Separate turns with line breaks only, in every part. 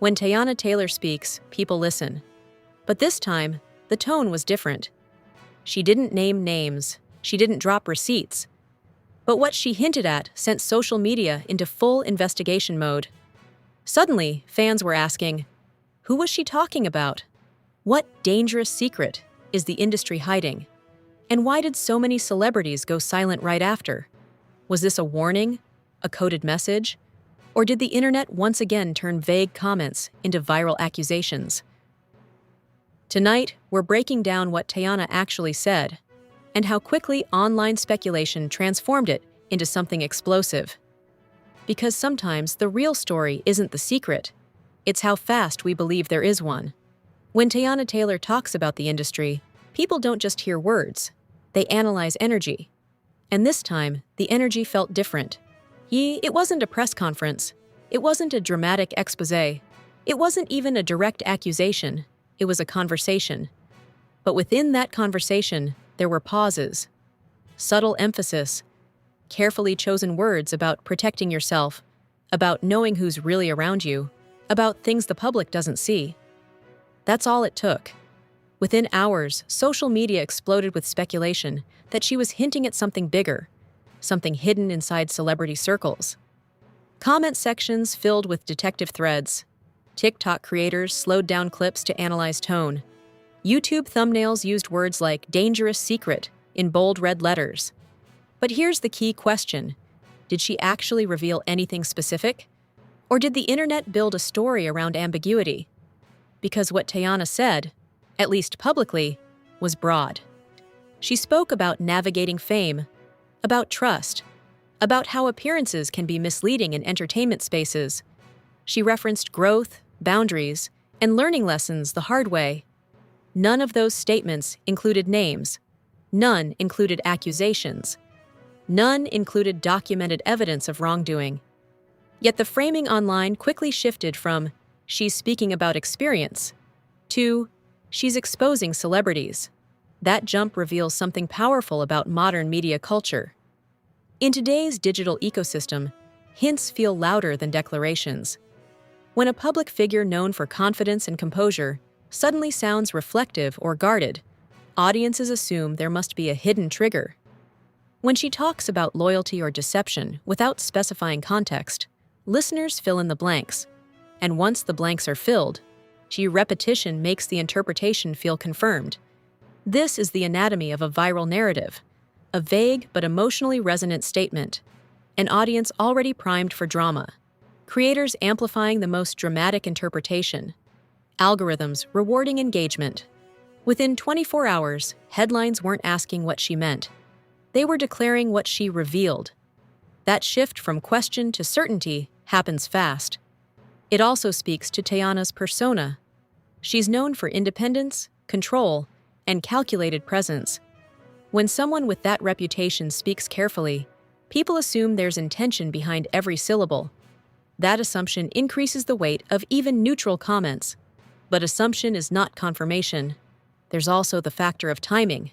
When Teyana Taylor speaks, people listen. But this time, the tone was different. She didn't name names, she didn't drop receipts. But what she hinted at sent social media into full investigation mode. Suddenly, fans were asking, who was she talking about? What dangerous secret is the industry hiding? And why did so many celebrities go silent right after? Was this a warning? A coded message? Or did the internet once again turn vague comments into viral accusations? Tonight, we're breaking down what Teyana actually said, and how quickly online speculation transformed it into something explosive. Because sometimes the real story isn't the secret, it's how fast we believe there is one. When Teyana Taylor talks about the industry, people don't just hear words, they analyze energy. And this time, the energy felt different. It wasn't a press conference, it wasn't a dramatic expose, it wasn't even a direct accusation, it was a conversation. But within that conversation, there were pauses, subtle emphasis, carefully chosen words about protecting yourself, about knowing who's really around you, about things the public doesn't see. That's all it took. Within hours, social media exploded with speculation that she was hinting at something bigger, something hidden inside celebrity circles. Comment sections filled with detective threads. TikTok creators slowed down clips to analyze tone. YouTube thumbnails used words like dangerous secret in bold red letters. But here's the key question. Did she actually reveal anything specific? Or did the internet build a story around ambiguity? Because what Teyana said, at least publicly, was broad. She spoke about navigating fame, about trust, about how appearances can be misleading in entertainment spaces. She referenced growth, boundaries, and learning lessons the hard way. None of those statements included names. None included accusations. None included documented evidence of wrongdoing. Yet the framing online quickly shifted from, she's speaking about experience, to, she's exposing celebrities. That jump reveals something powerful about modern media culture. In today's digital ecosystem, hints feel louder than declarations. When a public figure known for confidence and composure suddenly sounds reflective or guarded, audiences assume there must be a hidden trigger. When she talks about loyalty or deception without specifying context, listeners fill in the blanks. And once the blanks are filled, repetition makes the interpretation feel confirmed. This is the anatomy of a viral narrative, a vague but emotionally resonant statement, an audience already primed for drama, creators amplifying the most dramatic interpretation, algorithms rewarding engagement. Within 24 hours, headlines weren't asking what she meant. They were declaring what she revealed. That shift from question to certainty happens fast. It also speaks to Teyana's persona. She's known for independence, control, and calculated presence. When someone with that reputation speaks carefully, people assume there's intention behind every syllable. That assumption increases the weight of even neutral comments. But assumption is not confirmation. There's also the factor of timing.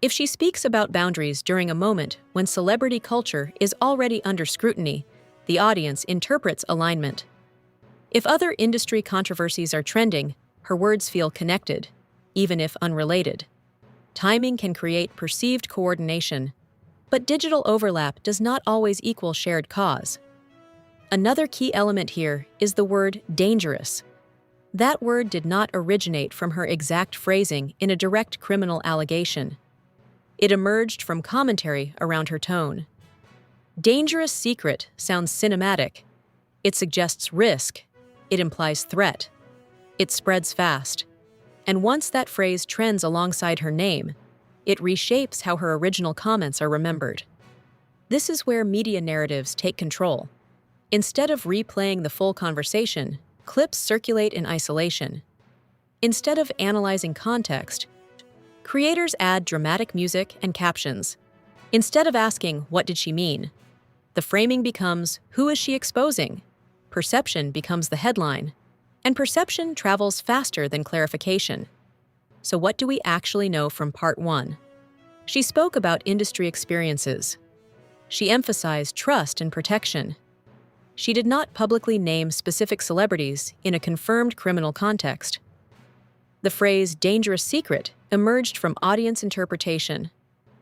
If she speaks about boundaries during a moment when celebrity culture is already under scrutiny, the audience interprets alignment. If other industry controversies are trending, her words feel connected, even if unrelated. Timing can create perceived coordination, but digital overlap does not always equal shared cause. Another key element here is the word dangerous. That word did not originate from her exact phrasing in a direct criminal allegation. It emerged from commentary around her tone. Dangerous secret sounds cinematic. It suggests risk. It implies threat. It spreads fast. And once that phrase trends alongside her name, it reshapes how her original comments are remembered. This is where media narratives take control. Instead of replaying the full conversation, clips circulate in isolation. Instead of analyzing context, creators add dramatic music and captions. Instead of asking, what did she mean? The framing becomes, who is she exposing? Perception becomes the headline. And perception travels faster than clarification. So what do we actually know from part 1? She spoke about industry experiences. She emphasized trust and protection. She did not publicly name specific celebrities in a confirmed criminal context. The phrase dangerous secret emerged from audience interpretation.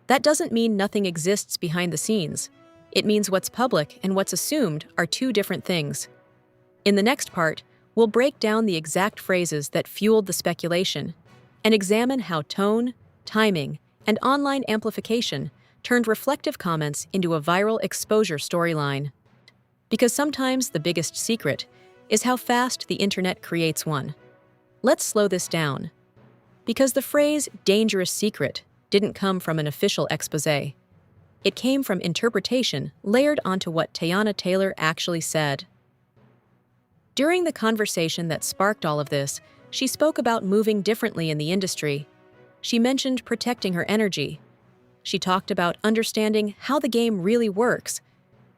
That doesn't mean nothing exists behind the scenes. It means what's public and what's assumed are two different things. In the next part, we'll break down the exact phrases that fueled the speculation and examine how tone, timing, and online amplification turned reflective comments into a viral exposure storyline. Because sometimes the biggest secret is how fast the internet creates one. Let's slow this down. Because the phrase dangerous secret didn't come from an official exposé. It came from interpretation layered onto what Teyana Taylor actually said. During the conversation that sparked all of this, she spoke about moving differently in the industry. She mentioned protecting her energy. She talked about understanding how the game really works.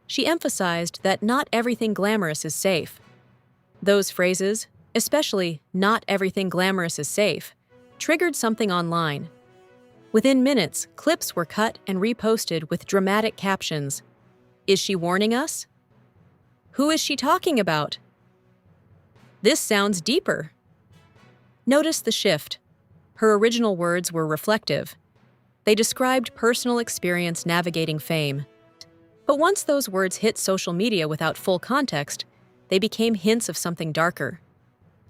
She emphasized that not everything glamorous is safe. Those phrases, especially "not everything glamorous is safe," triggered something online. Within minutes, clips were cut and reposted with dramatic captions. Is she warning us? Who is she talking about? This sounds deeper. Notice the shift. Her original words were reflective. They described personal experience navigating fame. But once those words hit social media without full context, they became hints of something darker.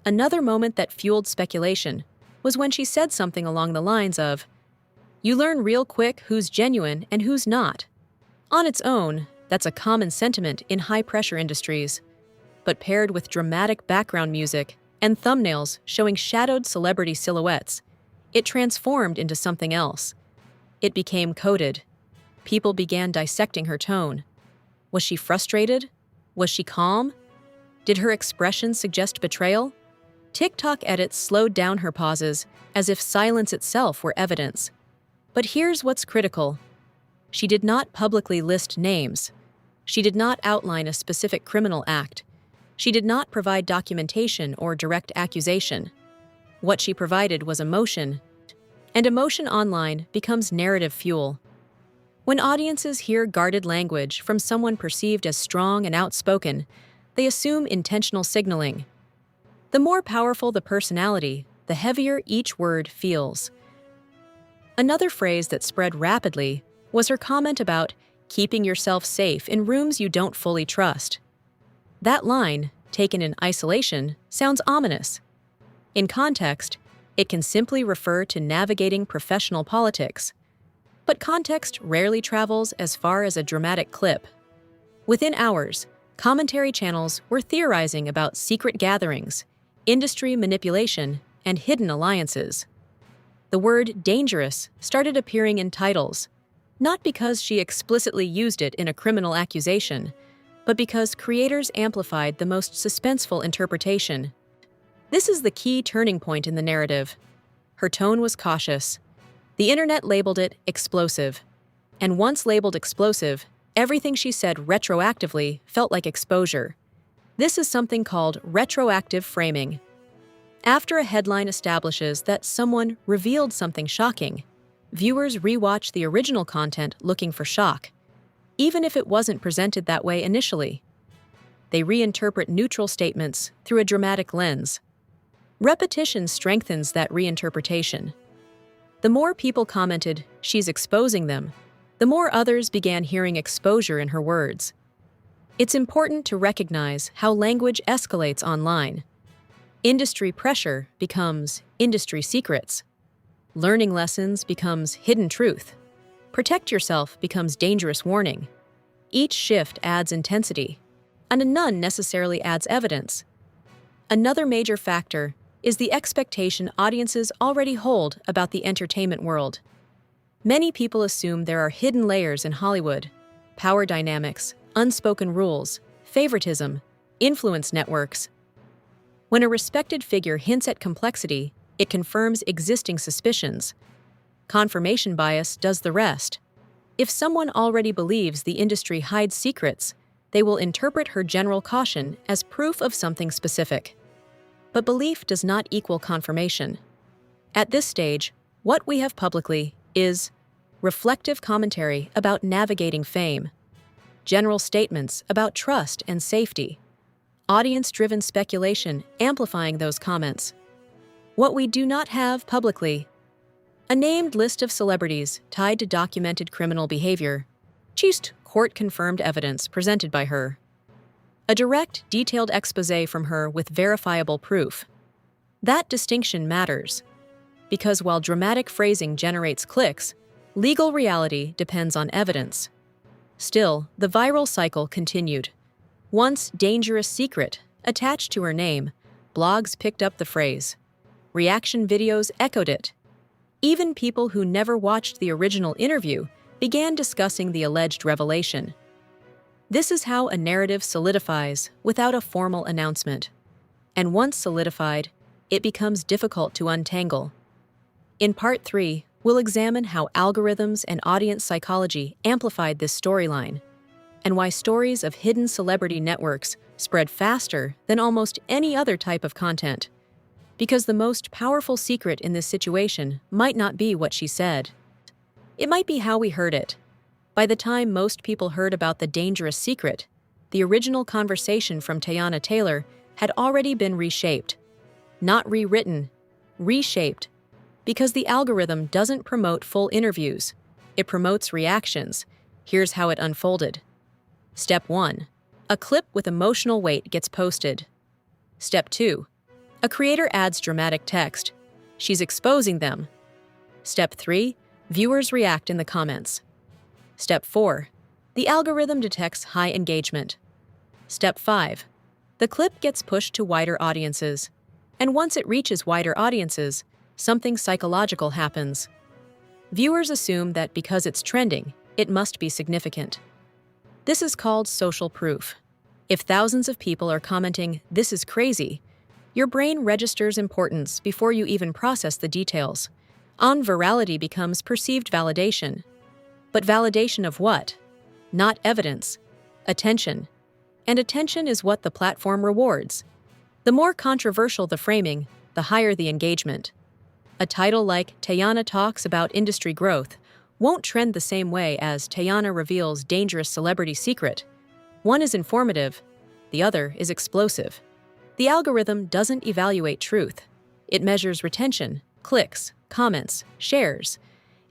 Another moment that fueled speculation was when she said something along the lines of, "You learn real quick who's genuine and who's not." On its own, that's a common sentiment in high-pressure industries. But paired with dramatic background music and thumbnails showing shadowed celebrity silhouettes, it transformed into something else. It became coded. People began dissecting her tone. Was she frustrated? Was she calm? Did her expression suggest betrayal? TikTok edits slowed down her pauses, as if silence itself were evidence. But here's what's critical. She did not publicly list names. She did not outline a specific criminal act. She did not provide documentation or direct accusation. What she provided was emotion, and emotion online becomes narrative fuel. When audiences hear guarded language from someone perceived as strong and outspoken, they assume intentional signaling. The more powerful the personality, the heavier each word feels. Another phrase that spread rapidly was her comment about keeping yourself safe in rooms you don't fully trust. That line, taken in isolation, sounds ominous. In context, it can simply refer to navigating professional politics. But context rarely travels as far as a dramatic clip. Within hours, commentary channels were theorizing about secret gatherings, industry manipulation, and hidden alliances. The word dangerous started appearing in titles, not because she explicitly used it in a criminal accusation, but because creators amplified the most suspenseful interpretation. This is the key turning point in the narrative. Her tone was cautious. The internet labeled it explosive. And once labeled explosive, everything she said retroactively felt like exposure. This is something called retroactive framing. After a headline establishes that someone revealed something shocking, viewers rewatch the original content looking for shock, even if it wasn't presented that way initially. They reinterpret neutral statements through a dramatic lens. Repetition strengthens that reinterpretation. The more people commented, "She's exposing them," the more others began hearing exposure in her words. It's important to recognize how language escalates online. Industry pressure becomes industry secrets. Learning lessons becomes hidden truth. Protect yourself becomes dangerous warning. Each shift adds intensity, and none necessarily adds evidence. Another major factor is the expectation audiences already hold about the entertainment world. Many people assume there are hidden layers in Hollywood: power dynamics, unspoken rules, favoritism, influence networks. When a respected figure hints at complexity, it confirms existing suspicions. Confirmation bias does the rest. If someone already believes the industry hides secrets, they will interpret her general caution as proof of something specific. But belief does not equal confirmation. At this stage, what we have publicly is reflective commentary about navigating fame. general statements about trust and safety, audience-driven speculation amplifying those comments. What we do not have publicly: a named list of celebrities tied to documented criminal behavior, just court-confirmed evidence presented by her. A direct, detailed exposé from her with verifiable proof. That distinction matters, because while dramatic phrasing generates clicks, legal reality depends on evidence. Still, the viral cycle continued. Once dangerous secret attached to her name, blogs picked up the phrase. Reaction videos echoed it. Even people who never watched the original interview began discussing the alleged revelation. This is how a narrative solidifies without a formal announcement. And once solidified, it becomes difficult to untangle. In Part 3, we'll examine how algorithms and audience psychology amplified this storyline, and why stories of hidden celebrity networks spread faster than almost any other type of content. Because the most powerful secret in this situation might not be what she said. It might be how we heard it. By the time most people heard about the dangerous secret, the original conversation from Teyana Taylor had already been reshaped. Not rewritten, reshaped. Because the algorithm doesn't promote full interviews, it promotes reactions. Here's how it unfolded. Step 1. A clip with emotional weight gets posted. Step 2. A creator adds dramatic text. She's exposing them. Step 3. Viewers react in the comments. Step 4. The algorithm detects high engagement. Step 5. The clip gets pushed to wider audiences. And once it reaches wider audiences, something psychological happens. Viewers assume that because it's trending, it must be significant. This is called social proof. If thousands of people are commenting, "This is crazy," your brain registers importance before you even process the details. Virality becomes perceived validation. But validation of what? Not evidence. Attention. And attention is what the platform rewards. The more controversial the framing, the higher the engagement. A title like "Teyana talks about industry growth" won't trend the same way as "Teyana reveals dangerous celebrity secret." One is informative, the other is explosive. The algorithm doesn't evaluate truth. It measures retention, clicks, comments, shares,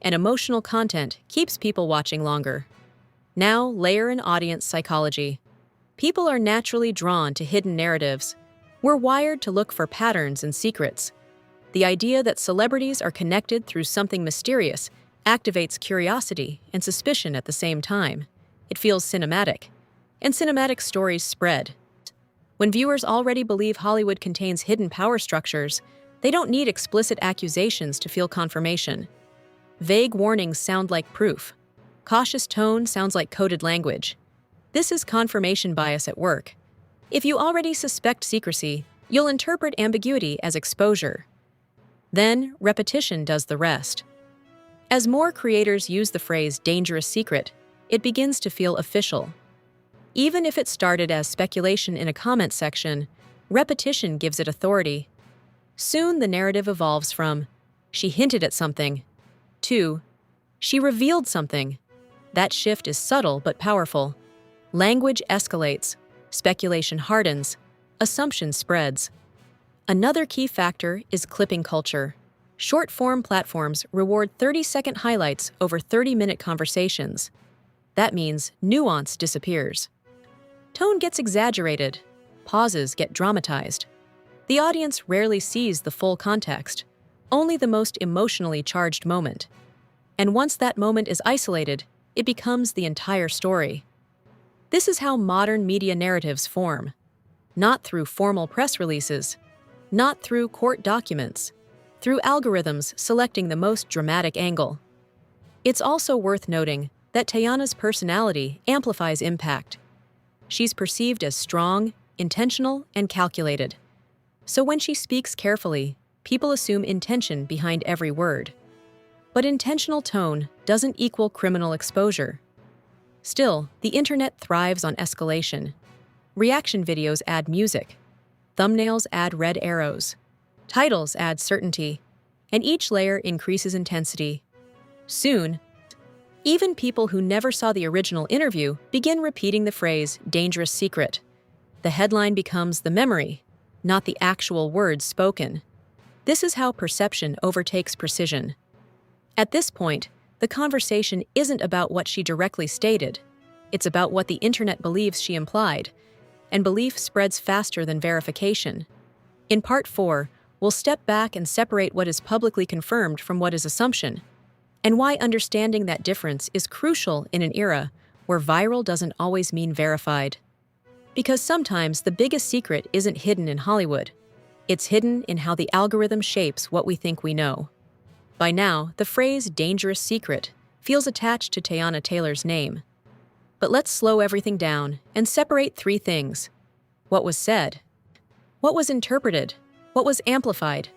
and emotional content keeps people watching longer. Now, layer in audience psychology. People are naturally drawn to hidden narratives. We're wired to look for patterns and secrets. The idea that celebrities are connected through something mysterious activates curiosity and suspicion at the same time. It feels cinematic, and cinematic stories spread. When viewers already believe Hollywood contains hidden power structures, they don't need explicit accusations to feel confirmation. Vague warnings sound like proof. Cautious tone sounds like coded language. This is confirmation bias at work. If you already suspect secrecy, you'll interpret ambiguity as exposure. Then, repetition does the rest. As more creators use the phrase "dangerous secret," it begins to feel official. Even if it started as speculation in a comment section, repetition gives it authority. Soon the narrative evolves from "she hinted at something" to "she revealed something." That shift is subtle but powerful. Language escalates, speculation hardens, assumption spreads. Another key factor is clipping culture. Short-form platforms reward 30-second highlights over 30-minute conversations. That means nuance disappears. Tone gets exaggerated. Pauses get dramatized. The audience rarely sees the full context, only the most emotionally charged moment. And once that moment is isolated, it becomes the entire story. This is how modern media narratives form. Not through formal press releases, not through court documents, through algorithms selecting the most dramatic angle. It's also worth noting that Teyana's personality amplifies impact. She's perceived as strong, intentional, and calculated. So when she speaks carefully, people assume intention behind every word. But intentional tone doesn't equal criminal exposure. Still, the internet thrives on escalation. Reaction videos add music. Thumbnails add red arrows. Titles add certainty. And each layer increases intensity. Soon, Even people who never saw the original interview begin repeating the phrase, dangerous secret. The headline becomes the memory, not the actual words spoken. This is how perception overtakes precision. At this point, the conversation isn't about what she directly stated. It's about what the internet believes she implied, and belief spreads faster than verification. In Part 4, we'll step back and separate what is publicly confirmed from what is assumption, and why understanding that difference is crucial in an era where viral doesn't always mean verified. Because sometimes the biggest secret isn't hidden in Hollywood. It's hidden in how the algorithm shapes what we think we know. By now, the phrase dangerous secret feels attached to Teyana Taylor's name. But let's slow everything down and separate three things. What was said? What was interpreted? What was amplified?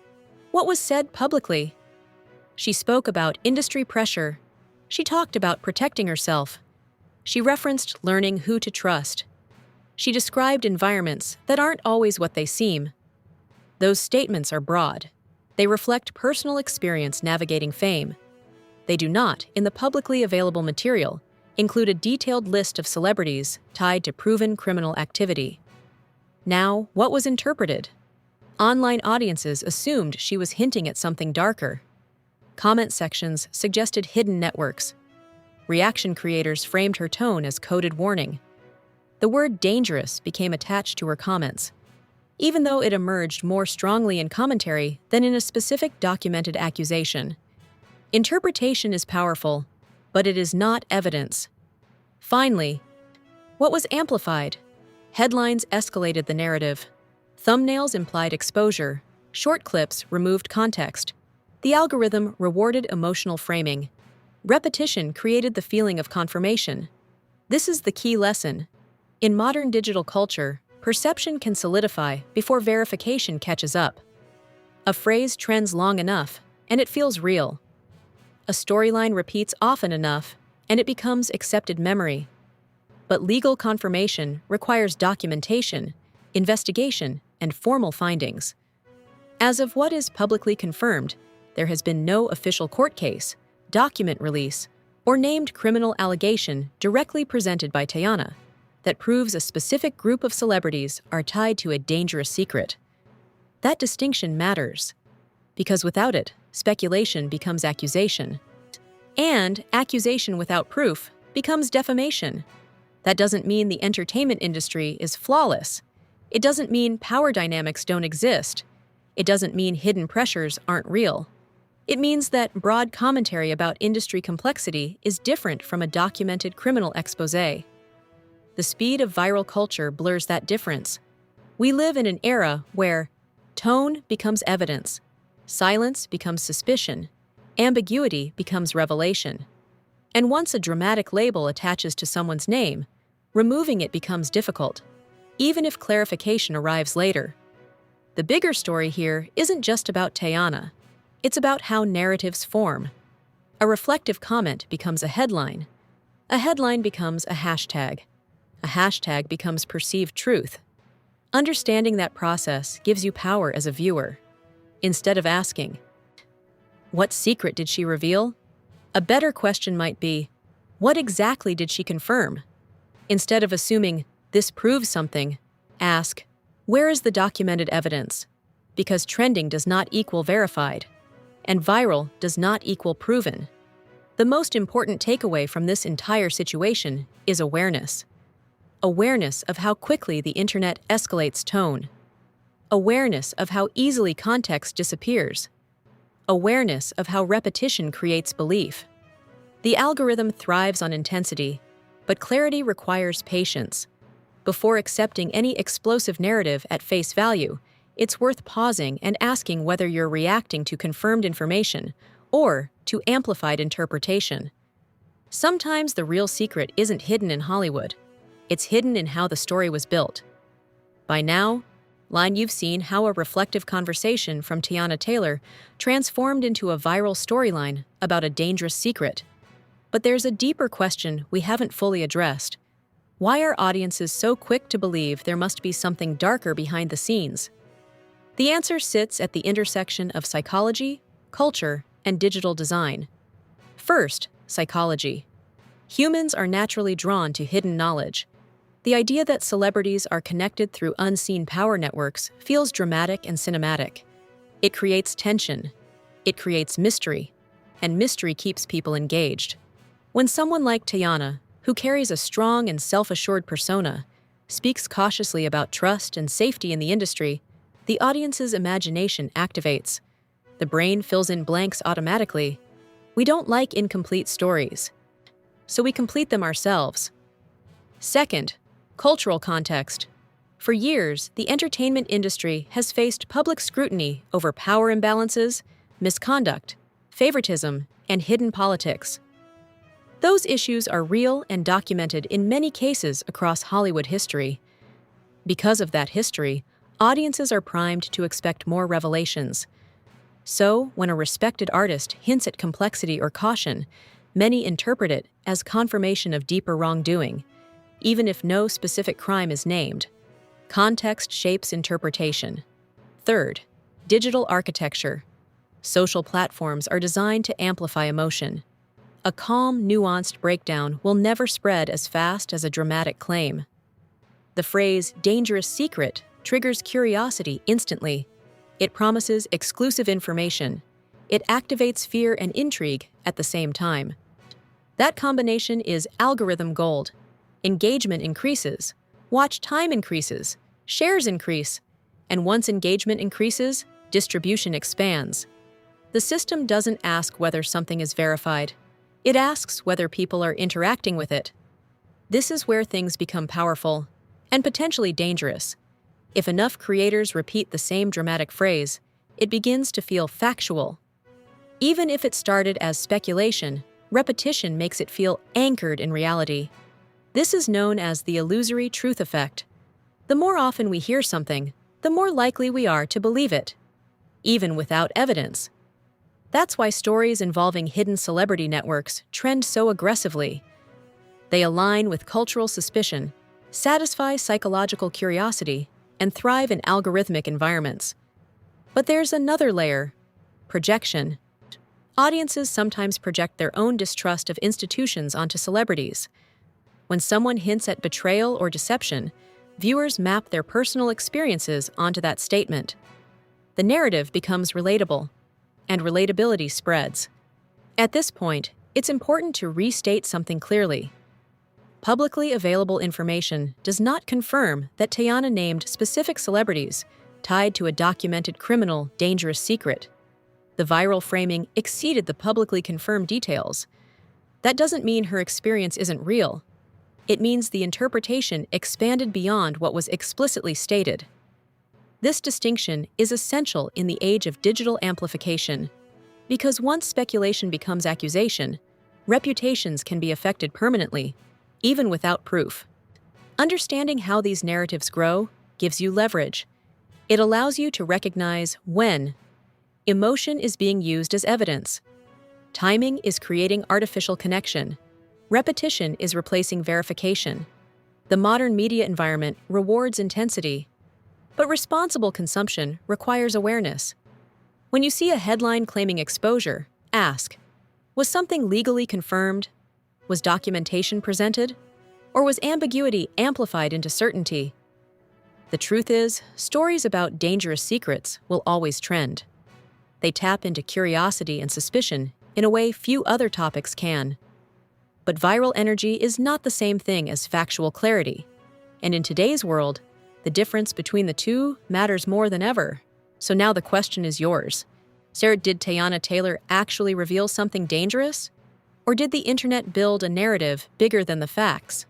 What was said publicly? She spoke about industry pressure. She talked about protecting herself. She referenced learning who to trust. She described environments that aren't always what they seem. Those statements are broad. They reflect personal experience navigating fame. They do not, in the publicly available material, include a detailed list of celebrities tied to proven criminal activity. Now, what was interpreted? Online audiences assumed she was hinting at something darker. Comment sections suggested hidden networks. Reaction creators framed her tone as coded warning. The word dangerous became attached to her comments, even though it emerged more strongly in commentary than in a specific documented accusation. Interpretation is powerful, but it is not evidence. Finally, what was amplified? Headlines escalated the narrative. Thumbnails implied exposure. Short clips removed context. The algorithm rewarded emotional framing. Repetition created the feeling of confirmation. This is the key lesson. In modern digital culture, perception can solidify before verification catches up. A phrase trends long enough, and it feels real. A storyline repeats often enough, and it becomes accepted memory. But legal confirmation requires documentation, investigation, and formal findings. As of what is publicly confirmed, there has been no official court case, document release, or named criminal allegation directly presented by Teyana that proves a specific group of celebrities are tied to a dangerous secret. That distinction matters, because without it, speculation becomes accusation. And accusation without proof becomes defamation. That doesn't mean the entertainment industry is flawless. It doesn't mean power dynamics don't exist. It doesn't mean hidden pressures aren't real. It means that broad commentary about industry complexity is different from a documented criminal exposé. The speed of viral culture blurs that difference. We live in an era where tone becomes evidence, silence becomes suspicion, ambiguity becomes revelation. And once a dramatic label attaches to someone's name, removing it becomes difficult, even if clarification arrives later. The bigger story here isn't just about Teyana. It's about how narratives form. A reflective comment becomes a headline. A headline becomes a hashtag. A hashtag becomes perceived truth. Understanding that process gives you power as a viewer. Instead of asking, what secret did she reveal? A better question might be, what exactly did she confirm? Instead of assuming, this proves something, ask, where is the documented evidence? Because trending does not equal verified, and viral does not equal proven. The most important takeaway from this entire situation is awareness. Awareness of how quickly the internet escalates tone. Awareness of how easily context disappears. Awareness of how repetition creates belief. The algorithm thrives on intensity, but clarity requires patience. Before accepting any explosive narrative at face value, it's worth pausing and asking whether you're reacting to confirmed information or to amplified interpretation. Sometimes the real secret isn't hidden in Hollywood. It's hidden in how the story was built. By now, you've seen how a reflective conversation from Teyana Taylor transformed into a viral storyline about a dangerous secret. But there's a deeper question we haven't fully addressed. Why are audiences so quick to believe there must be something darker behind the scenes? The answer sits at the intersection of psychology, culture, and digital design. First, psychology. Humans are naturally drawn to hidden knowledge. The idea that celebrities are connected through unseen power networks feels dramatic and cinematic. It creates tension. It creates mystery. And mystery keeps people engaged. When someone like Teyana, who carries a strong and self-assured persona, speaks cautiously about trust and safety in the industry, the audience's imagination activates. The brain fills in blanks automatically. We don't like incomplete stories, so we complete them ourselves. Second, cultural context. For years, the entertainment industry has faced public scrutiny over power imbalances, misconduct, favoritism, and hidden politics. Those issues are real and documented in many cases across Hollywood history. Because of that history, audiences are primed to expect more revelations. So, when a respected artist hints at complexity or caution, many interpret it as confirmation of deeper wrongdoing, even if no specific crime is named. Context shapes interpretation. Third, digital architecture. Social platforms are designed to amplify emotion. A calm, nuanced breakdown will never spread as fast as a dramatic claim. The phrase "dangerous secret" triggers curiosity instantly. It promises exclusive information. It activates fear and intrigue at the same time. That combination is algorithm gold. Engagement increases, watch time increases, shares increase, and once engagement increases, distribution expands. The system doesn't ask whether something is verified. It asks whether people are interacting with it. This is where things become powerful and potentially dangerous. If enough creators repeat the same dramatic phrase, it begins to feel factual. Even if it started as speculation, repetition makes it feel anchored in reality. This is known as the illusory truth effect. The more often we hear something, the more likely we are to believe it, even without evidence. That's why stories involving hidden celebrity networks trend so aggressively. They align with cultural suspicion, satisfy psychological curiosity, and thrive in algorithmic environments. But there's another layer: projection. Audiences sometimes project their own distrust of institutions onto celebrities. When someone hints at betrayal or deception, viewers map their personal experiences onto that statement. The narrative becomes relatable, and relatability spreads. At this point, it's important to restate something clearly. Publicly available information does not confirm that Teyana named specific celebrities tied to a documented criminal dangerous secret. The viral framing exceeded the publicly confirmed details. That doesn't mean her experience isn't real. It means the interpretation expanded beyond what was explicitly stated. This distinction is essential in the age of digital amplification, because once speculation becomes accusation, reputations can be affected permanently, even without proof. Understanding how these narratives grow gives you leverage. It allows you to recognize when emotion is being used as evidence, timing is creating artificial connection, repetition is replacing verification. The modern media environment rewards intensity, but responsible consumption requires awareness. When you see a headline claiming exposure, ask, was something legally confirmed? Was documentation presented? Or was ambiguity amplified into certainty? The truth is, stories about dangerous secrets will always trend. They tap into curiosity and suspicion in a way few other topics can. But viral energy is not the same thing as factual clarity. And in today's world, the difference between the two matters more than ever. So now the question is yours. Did Teyana Taylor actually reveal something dangerous? Or did the internet build a narrative bigger than the facts?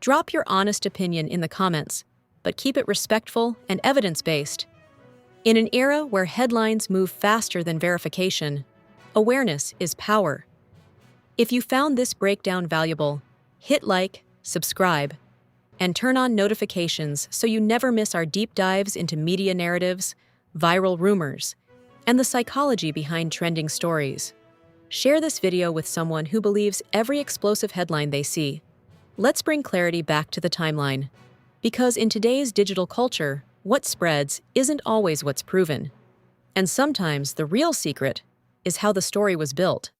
Drop your honest opinion in the comments, but keep it respectful and evidence-based. In an era where headlines move faster than verification, awareness is power. If you found this breakdown valuable, hit like, subscribe, and turn on notifications so you never miss our deep dives into media narratives, viral rumors, and the psychology behind trending stories. Share this video with someone who believes every explosive headline they see. Let's bring clarity back to the timeline. Because in today's digital culture, what spreads isn't always what's proven. And sometimes the real secret is how the story was built.